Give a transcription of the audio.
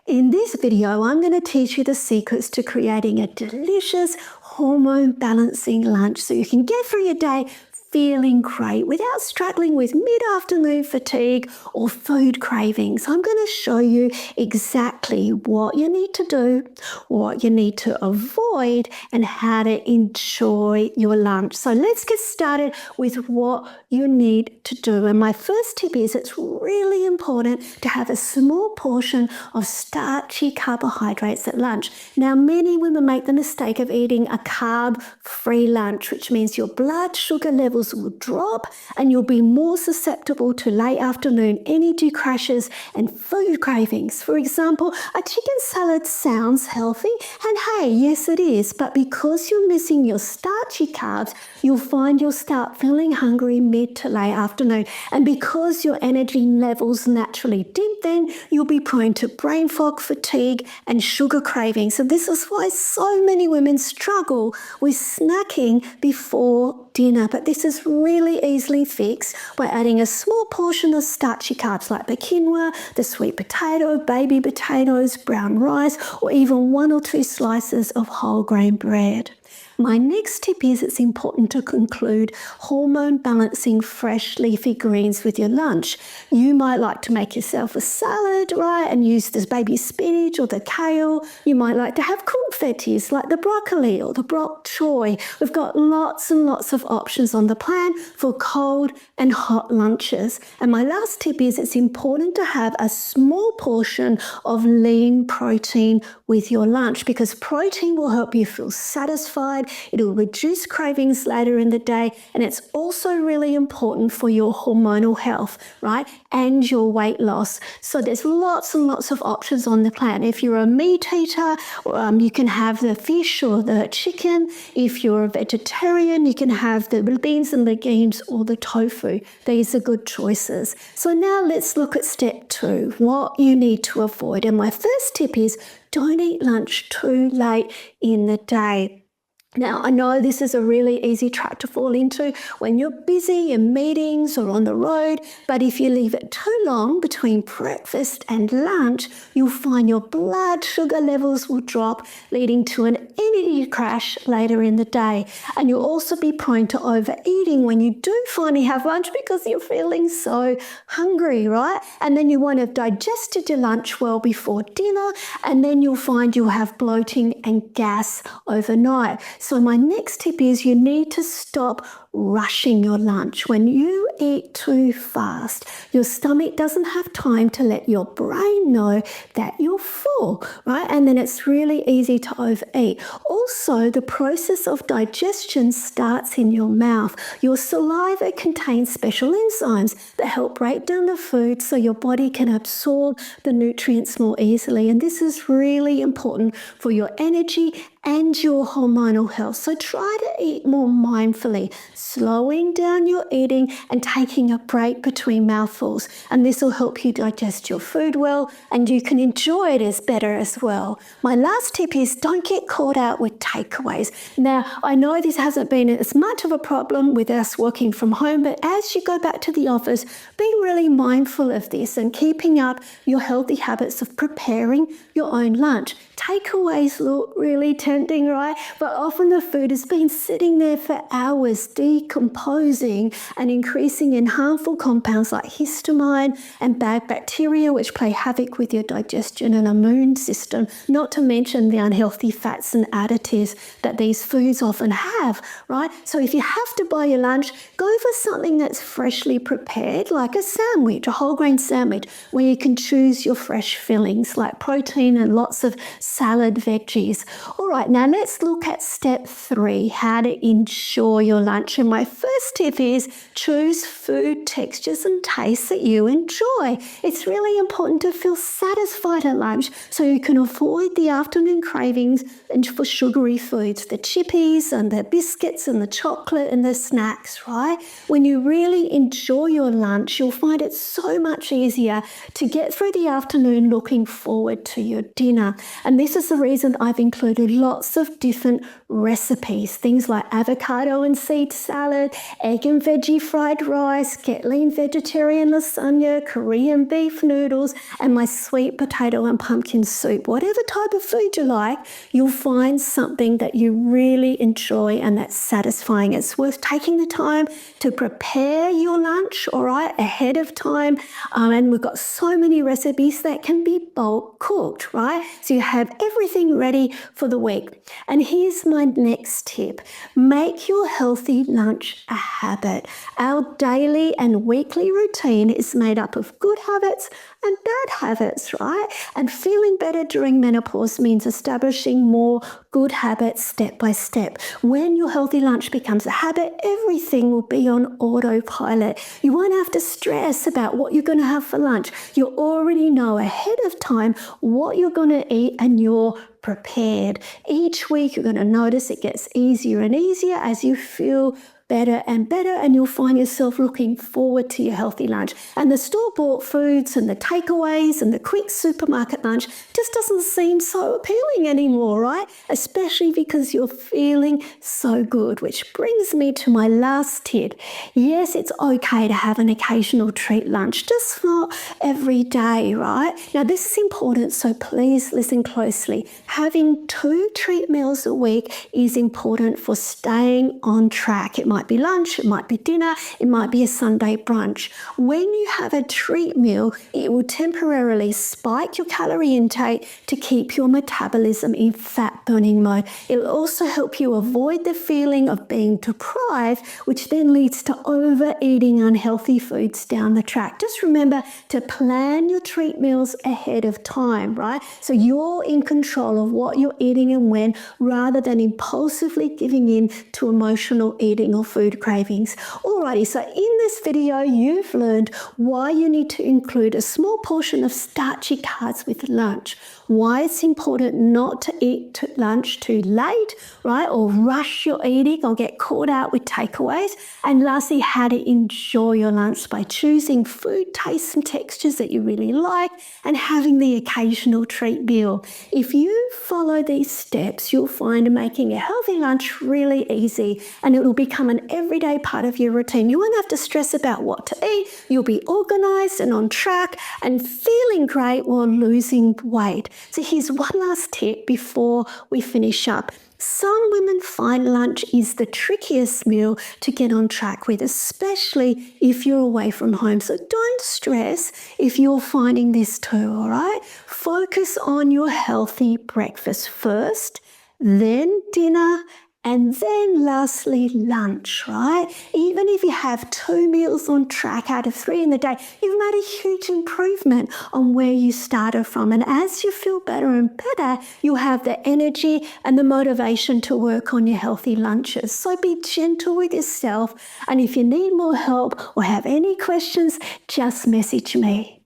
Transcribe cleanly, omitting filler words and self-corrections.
In this video, I'm going to teach you the secrets to creating a delicious hormone-balancing lunch so you can get through your day feeling great without struggling with mid-afternoon fatigue or food cravings. I'm going to show you exactly what you need to do, what you need to avoid, and how to enjoy your lunch. So let's get started with what you need to do. And my first tip is it's really important to have a small portion of starchy carbohydrates at lunch. Now, many women make the mistake of eating a carb-free lunch, which means your blood sugar levels will drop and you'll be more susceptible to late afternoon energy crashes and food cravings. For example, a chicken salad sounds healthy, and hey, yes it is, but because you're missing your starchy carbs, you'll find you'll start feeling hungry mid to late afternoon. And because your energy levels naturally dip, then you'll be prone to brain fog, fatigue, and sugar cravings. And this is why so many women struggle with snacking before dinner. But this is really easily fixed by adding a small portion of starchy carbs like the quinoa, the sweet potato, baby potatoes, brown rice, or even 1 or 2 slices of whole grain bread. My next tip is it's important to include hormone-balancing fresh leafy greens with your lunch. You might like to make yourself a salad, right, and use this baby spinach or the kale. You might like to have cooked veggies like the broccoli or the bok choy. We've got lots and lots of options on the plan for cold and hot lunches. And my last tip is it's important to have a small portion of lean protein with your lunch because protein will help you feel satisfied. It'll reduce cravings later in the day, and it's also really important for your hormonal health, right, and your weight loss. So there's lots and lots of options on the plan. If you're a meat eater, you can have the fish or the chicken. If you're a vegetarian, you can have the beans and legumes or the tofu. These are good choices. So now let's look at step 2, what you need to avoid. And my first tip is don't eat lunch too late in the day. Now, I know this is a really easy trap to fall into when you're busy in meetings or on the road, but if you leave it too long between breakfast and lunch, you'll find your blood sugar levels will drop, leading to an energy crash later in the day. And you'll also be prone to overeating when you do finally have lunch because you're feeling so hungry, right? And then you won't have digested your lunch well before dinner, and then you'll find you'll have bloating and gas overnight. So my next tip is you need to stop rushing your lunch. When you eat too fast, your stomach doesn't have time to let your brain know that you're full, right? And then it's really easy to overeat. Also, the process of digestion starts in your mouth. Your saliva contains special enzymes that help break down the food so your body can absorb the nutrients more easily. And this is really important for your energy and your hormonal health. So try to eat more mindfully, slowing down your eating and taking a break between mouthfuls. And this will help you digest your food well, and you can enjoy it as better as well. My last tip is don't get caught out with takeaways. Now, I know this hasn't been as much of a problem with us working from home, but as you go back to the office, be really mindful of this and keeping up your healthy habits of preparing your own lunch. Takeaways look really tempting, right? But often the food has been sitting there for hours, decomposing and increasing in harmful compounds like histamine and bad bacteria, which play havoc with your digestion and immune system, not to mention the unhealthy fats and additives that these foods often have, right? So if you have to buy your lunch, go for something that's freshly prepared, like a sandwich, a whole grain sandwich, where you can choose your fresh fillings like protein and lots of salad veggies. All right, now let's look at step 3, how to enjoy your lunch. And my first tip is choose food textures and tastes that you enjoy. It's really important to feel satisfied at lunch so you can avoid the afternoon cravings and for sugary foods, the chippies and the biscuits and the chocolate and the snacks, right? When you really enjoy your lunch, you'll find it so much easier to get through the afternoon looking forward to your dinner. And this is the reason I've included lots of different recipes, things like avocado and seed salad, egg and veggie fried rice, get lean vegetarian lasagna, Korean beef noodles, and my sweet potato and pumpkin soup. Whatever type of food you like, you'll find something that you really enjoy and that's satisfying. It's worth taking the time to prepare your lunch, all right, ahead of time. And we've got so many recipes that can be bulk cooked, right? So you have everything ready for the week. And here's my next tip. Make your healthy lunch a habit. Our daily and weekly routine is made up of good habits and bad habits, right? And feeling better during menopause means establishing more good habits step by step. When your healthy lunch becomes a habit, everything will be on autopilot. You won't have to stress about what you're going to have for lunch. You already know ahead of time what you're going to eat and you're prepared. Each week you're going to notice it gets easier and easier as you feel better, and you'll find yourself looking forward to your healthy lunch. And the store-bought foods and the takeaways and the quick supermarket lunch just doesn't seem so appealing anymore, right? Especially because you're feeling so good, which brings me to my last tip. Yes, it's okay to have an occasional treat lunch, just not every day, right? Now, this is important, so please listen closely. Having 2 treat meals a week is important for staying on track. It might be lunch, it might be dinner, it might be a Sunday brunch. When you have a treat meal, it will temporarily spike your calorie intake to keep your metabolism in fat burning mode. It'll also help you avoid the feeling of being deprived, which then leads to overeating unhealthy foods down the track. Just remember to plan your treat meals ahead of time, right? So you're in control of what you're eating and when, rather than impulsively giving in to emotional eating or food cravings. Alrighty, so in this video, you've learned why you need to include a small portion of starchy carbs with lunch, why it's important not to eat lunch too late, right, or rush your eating or get caught out with takeaways, and lastly, how to enjoy your lunch by choosing food tastes and textures that you really like and having the occasional treat meal. If you follow these steps, you'll find making a healthy lunch really easy, and it will become an everyday part of your routine. You won't have to stress about what to eat. You'll be organized and on track and feeling great while losing weight. So here's one last tip before we finish up. Some women find lunch is the trickiest meal to get on track with, especially if you're away from home. So don't stress if you're finding this too, all right? Focus on your healthy breakfast first, then dinner, and then lastly, lunch, right? Even if you have 2 meals on track out of 3 in the day, you've made a huge improvement on where you started from. And as you feel better and better, you'll have the energy and the motivation to work on your healthy lunches. So be gentle with yourself. And if you need more help or have any questions, just message me.